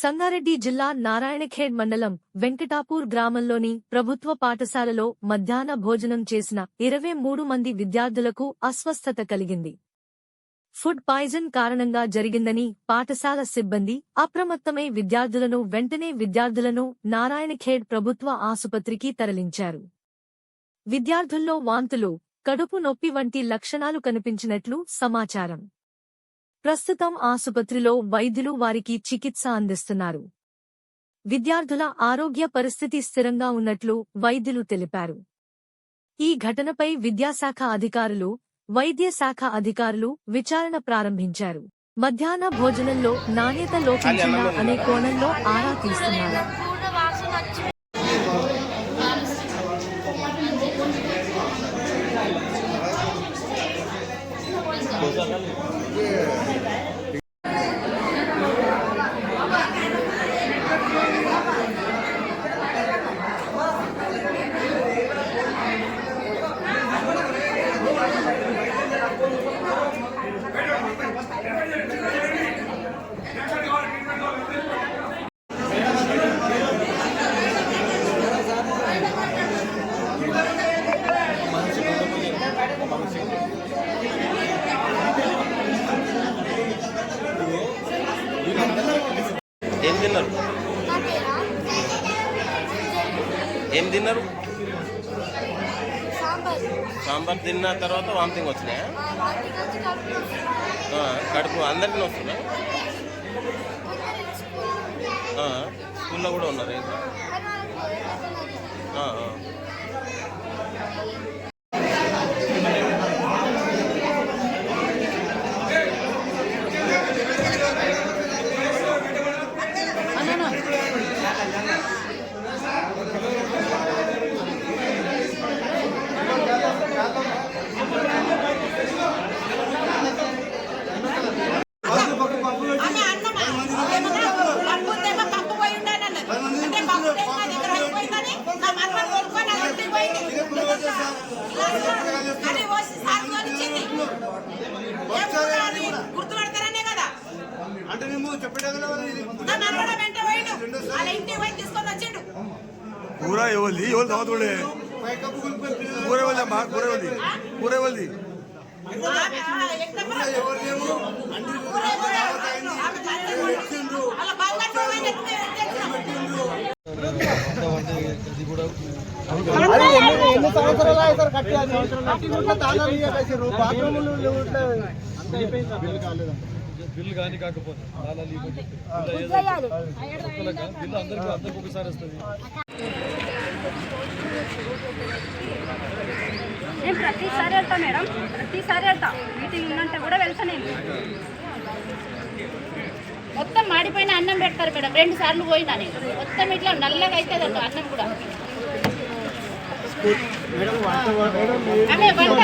సంగారెడ్డి జిల్లా నారాయణఖేడ్ మండలం వెంకటాపూర్ గ్రామంలోని ప్రభుత్వ పాఠశాలలో మధ్యాహ్న భోజనం చేసిన 23 మంది విద్యార్థులకు అస్వస్థత కలిగింది. ఫుడ్ పాయిజన్ కారణంగా జరిగిందని పాఠశాల సిబ్బంది అప్రమత్తమై విద్యార్థులను నారాయణఖేడ్ ప్రభుత్వ ఆసుపత్రికి తరలించారు. విద్యార్థుల్లో వాంతులు, కడుపు నొప్పి వంటి లక్షణాలు కనిపించినట్లు సమాచారం. ప్రస్తుతం ఆసుపత్రిలో వైద్యులు వారికి చికిత్స అందిస్తున్నారు. విద్యార్థుల ఆరోగ్య పరిస్థితి స్థిరంగా ఉన్నట్లు వైద్యులు తెలిపారు. ఈ ఘటనపై విద్యాశాఖ అధికారులు, వైద్య శాఖ అధికారులు విచారణ ప్రారంభించారు. మధ్యాహ్న భోజనంలో నాణ్యత లోపించిందా అనే కోణంలో ఆరా తీస్తున్నారు. ఏం తిన్నారు? సాంబార్ తిన్న తర్వాత వామిటింగ్ వచ్చినాయా? కడుపు అందరికీ వస్తుందా? స్కూల్లో కూడా ఉన్నారు. पूरा एवल्दी एवल दावत वाले पूरे वाले मार पूरे वाली బిల్లు కానీ కాకపోతే బిల్లు అందరికి ఒకసారి వస్తుంది. నేను ప్రతిసారి వెళ్తా మేడం, ప్రతిసారి వెళ్తా. మీటింగ్ ఉందంటే కూడా వెళ్తా. నేను మొత్తం మాడిపోయిన అన్నం పెడతారు మేడం. 2 సార్లు పోయినా నేను. మొత్తం ఇట్లా నల్లగా అవుతుంది అన్నం కూడా. ఆమె వంట